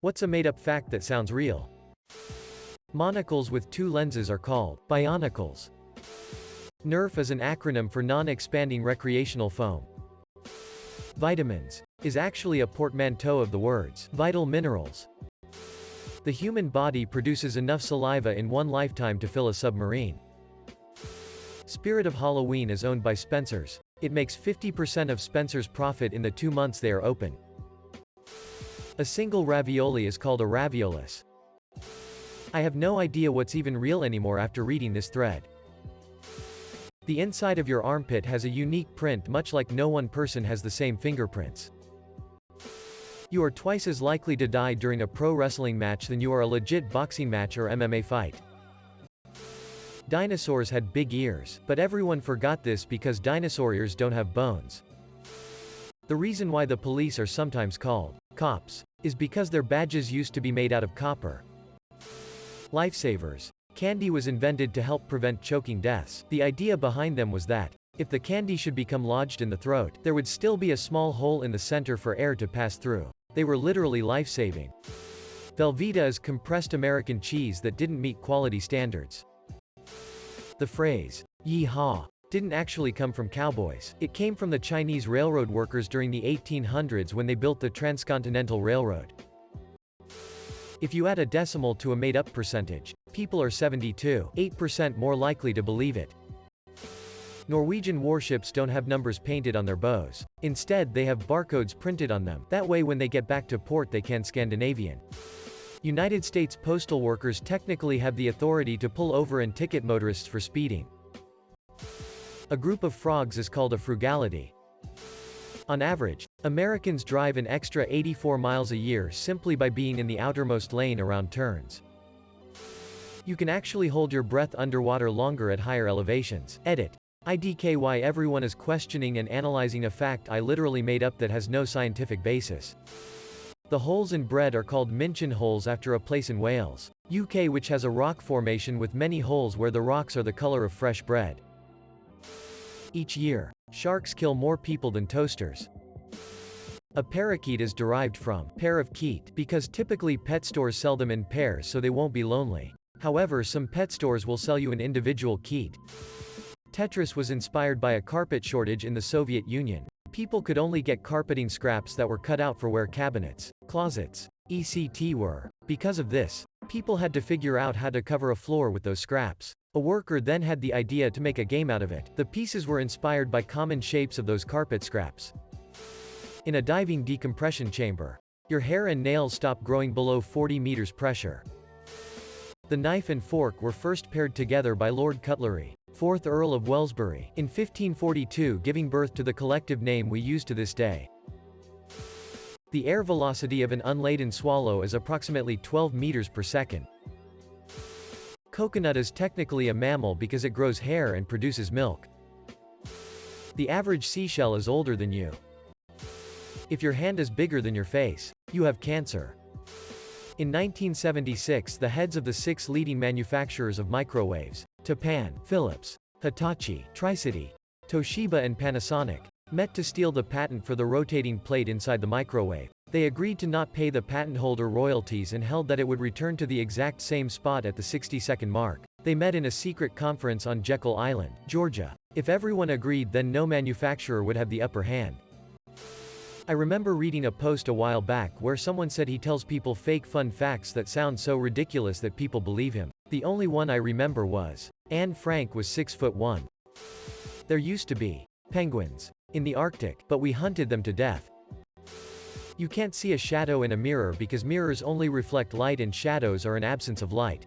What's a made-up fact that sounds real? Monocles with two lenses are called bionicles. NERF is an acronym for non-expanding recreational foam. Vitamins is actually a portmanteau of the words vital minerals. The human body produces enough saliva in one lifetime to fill a submarine. Spirit of Halloween is owned by Spencer's. It makes 50% of Spencer's profit in the 2 months they are open. A single ravioli is called a raviolis. I have no idea what's even real anymore after reading this thread. The inside of your armpit has a unique print, much like no one person has the same fingerprints. You are twice as likely to die during a pro wrestling match than you are a legit boxing match or MMA fight. Dinosaurs had big ears, but everyone forgot this because dinosaur ears don't have bones. The reason why the police are sometimes called cops is because their badges used to be made out of copper. Lifesavers. Candy was invented to help prevent choking deaths. The idea behind them was that, if the candy should become lodged in the throat, there would still be a small hole in the center for air to pass through. They were literally life-saving. Velveeta is compressed American cheese that didn't meet quality standards. The phrase, "Yee-haw," didn't actually come from cowboys. It came from the Chinese railroad workers during the 1800s when they built the Transcontinental Railroad. If you add a decimal to a made-up percentage, people are 72.8% more likely to believe it. Norwegian warships don't have numbers painted on their bows. Instead, they have barcodes printed on them. That way when they get back to port they can Scandinavian. United States postal workers technically have the authority to pull over and ticket motorists for speeding. A group of frogs is called a frugality. On average, Americans drive an extra 84 miles a year simply by being in the outermost lane around turns. You can actually hold your breath underwater longer at higher elevations. Edit. IDKY. Everyone is questioning and analyzing a fact I literally made up that has no scientific basis. The holes in bread are called Minchin holes after a place in Wales, UK, which has a rock formation with many holes where the rocks are the color of fresh bread. Each year, sharks kill more people than toasters. A parakeet is derived from pair of keet because typically pet stores sell them in pairs so they won't be lonely. However, some pet stores will sell you an individual keet. Tetris was inspired by a carpet shortage in the Soviet Union. People could only get carpeting scraps that were cut out for where cabinets, closets, etc. were. Because of this, people had to figure out how to cover a floor with those scraps. A worker then had the idea to make a game out of it. The pieces were inspired by common shapes of those carpet scraps. In a diving decompression chamber, your hair and nails stop growing below 40 meters pressure. The knife and fork were first paired together by Lord Cutlery, 4th Earl of Wellesbury, in 1542, giving birth to the collective name we use to this day. The air velocity of an unladen swallow is approximately 12 meters per second. Coconut is technically a mammal because it grows hair and produces milk. The average seashell is older than you. If your hand is bigger than your face, you have cancer. In 1976, the heads of the 6 leading manufacturers of microwaves, Japan, Philips, Hitachi, Tricity, Toshiba and Panasonic, met to steal the patent for the rotating plate inside the microwave. They agreed to not pay the patent holder royalties and held that it would return to the exact same spot at the 60-second mark. They met in a secret conference on Jekyll Island, Georgia. If everyone agreed, then no manufacturer would have the upper hand. I remember reading a post a while back where someone said he tells people fake fun facts that sound so ridiculous that people believe him. The only one I remember was, Anne Frank was 6'1". There used to be penguins in the Arctic, but we hunted them to death. You can't see a shadow in a mirror because mirrors only reflect light and shadows are an absence of light.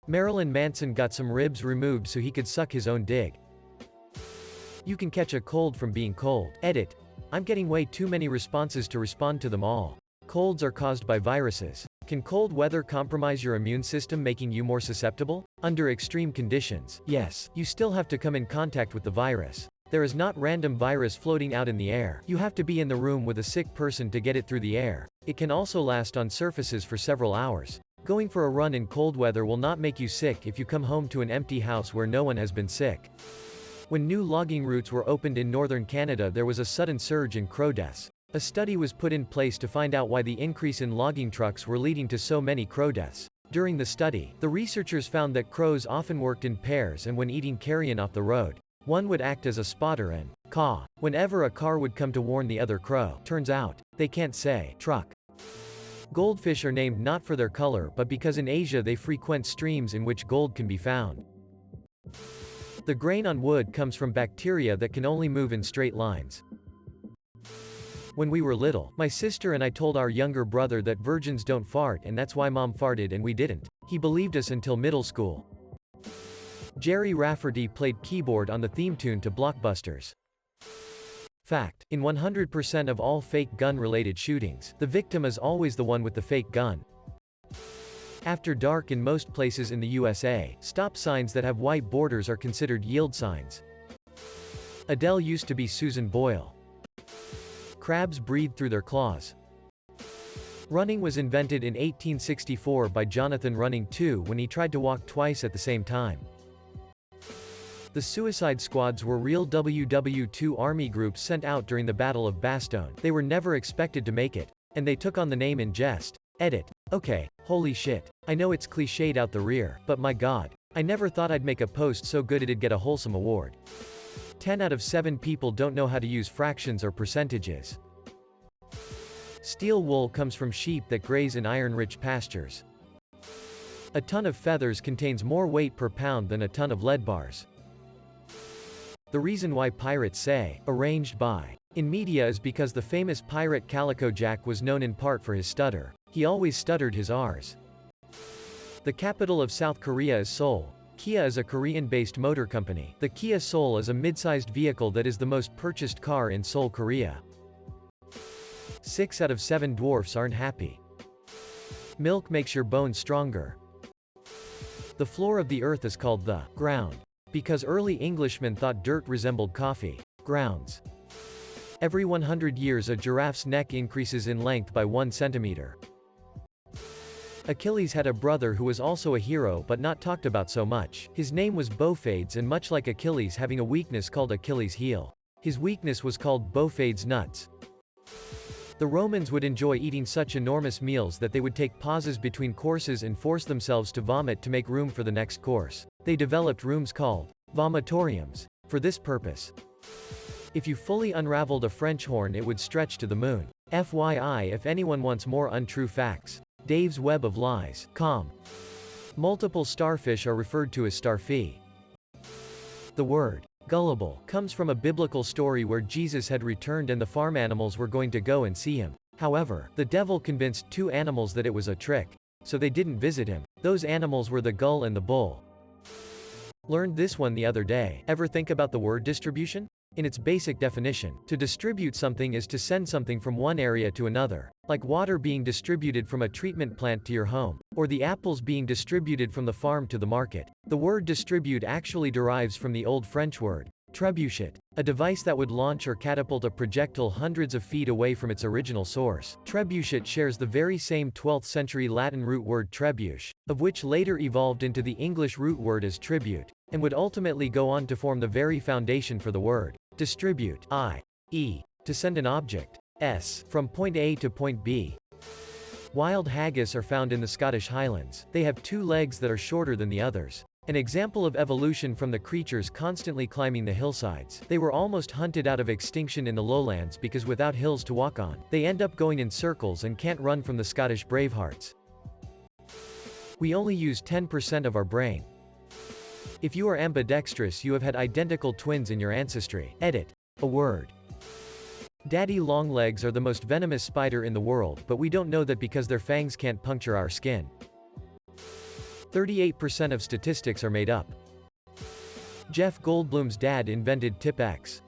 Marilyn Manson got some ribs removed so he could suck his own dig. You can catch a cold from being cold. Edit. I'm getting way too many responses to respond to them all. Colds are caused by viruses. Can cold weather compromise your immune system, making you more susceptible? Under extreme conditions, yes, you still have to come in contact with the virus. There is not random virus floating out in the air. You have to be in the room with a sick person to get it through the air. It can also last on surfaces for several hours. Going for a run in cold weather will not make you sick if you come home to an empty house where no one has been sick. When new logging routes were opened in northern Canada, there was a sudden surge in crow deaths. A study was put in place to find out why the increase in logging trucks were leading to so many crow deaths. During the study, the researchers found that crows often worked in pairs, and when eating carrion off the road, one would act as a spotter and caw whenever a car would come to warn the other crow. Turns out, they can't say truck. Goldfish are named not for their color but because in Asia they frequent streams in which gold can be found. The grain on wood comes from bacteria that can only move in straight lines. When we were little, my sister and I told our younger brother that virgins don't fart and that's why mom farted and we didn't. He believed us until middle school. Jerry Rafferty played keyboard on the theme tune to Blockbusters. Fact: in 100% of all fake gun-related shootings, the victim is always the one with the fake gun. After dark in most places in the USA, stop signs that have white borders are considered yield signs. Adele used to be Susan Boyle. Crabs breathe through their claws. Running was invented in 1864 by Jonathan Running II when he tried to walk twice at the same time. The suicide squads were real WW2 Army groups sent out during the Battle of Bastogne. They were never expected to make it, and they took on the name in jest. Edit. Okay, holy shit. I know it's cliched out the rear, but my god. I never thought I'd make a post so good it'd get a wholesome award. 10 out of 7 people don't know how to use fractions or percentages. Steel wool comes from sheep that graze in iron-rich pastures. A ton of feathers contains more weight per pound than a ton of lead bars. The reason why pirates say, "arranged by," in media is because the famous pirate Calico Jack was known in part for his stutter. He always stuttered his R's. The capital of South Korea is Seoul. Kia is a Korean-based motor company. The Kia Soul is a mid-sized vehicle that is the most purchased car in Seoul, Korea. 6 out of 7 dwarfs aren't happy. Milk makes your bones stronger. The floor of the earth is called the ground because early Englishmen thought dirt resembled coffee grounds. Every 100 years a giraffe's neck increases in length by 1 centimeter. Achilles had a brother who was also a hero but not talked about so much. His name was Bophades, and much like Achilles having a weakness called Achilles' heel, his weakness was called Bophades' nuts. The Romans would enjoy eating such enormous meals that they would take pauses between courses and force themselves to vomit to make room for the next course. They developed rooms called vomitoriums for this purpose. If you fully unraveled a French horn it would stretch to the moon. FYI, if anyone wants more untrue facts. Dave's Web of Lies. Multiple starfish are referred to as starfy. The word gullible comes from a biblical story where Jesus had returned and the farm animals were going to go and see him. However, the devil convinced 2 animals that it was a trick, so they didn't visit him. Those animals were the gull and the bull. Learned this one the other day. Ever think about the word distribution? In its basic definition, to distribute something is to send something from one area to another, like water being distributed from a treatment plant to your home, or the apples being distributed from the farm to the market. The word distribute actually derives from the Old French word trebuchet, a device that would launch or catapult a projectile hundreds of feet away from its original source. Trebuchet shares the very same 12th century Latin root word trebuche, of which later evolved into the English root word as tribute, and would ultimately go on to form the very foundation for the word distribute, i.e., to send an object, s, from point A to point B. Wild haggis are found in the Scottish Highlands. They have 2 legs that are shorter than the others. An example of evolution from the creatures constantly climbing the hillsides. They were almost hunted out of extinction in the lowlands because without hills to walk on, they end up going in circles and can't run from the Scottish bravehearts. We only use 10% of our brain. If you are ambidextrous, you have had identical twins in your ancestry. Edit. A word. Daddy longlegs are the most venomous spider in the world, but we don't know that because their fangs can't puncture our skin. 38% of statistics are made up. Jeff Goldblum's dad invented Tip X.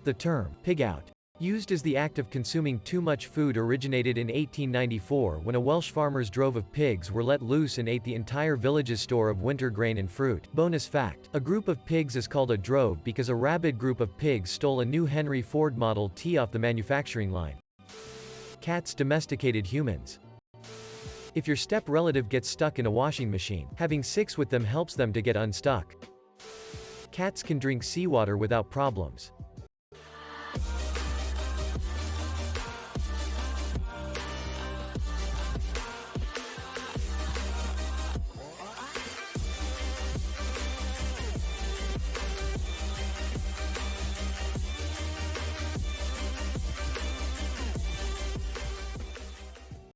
The term pig out, used as the act of consuming too much food, originated in 1894 when a Welsh farmer's drove of pigs were let loose and ate the entire village's store of winter grain and fruit. Bonus fact: a group of pigs is called a drove because a rabid group of pigs stole a new Henry Ford Model T off the manufacturing line. Cats domesticated humans. If your step relative gets stuck in a washing machine, having 6 with them helps them to get unstuck. Cats can drink seawater without problems.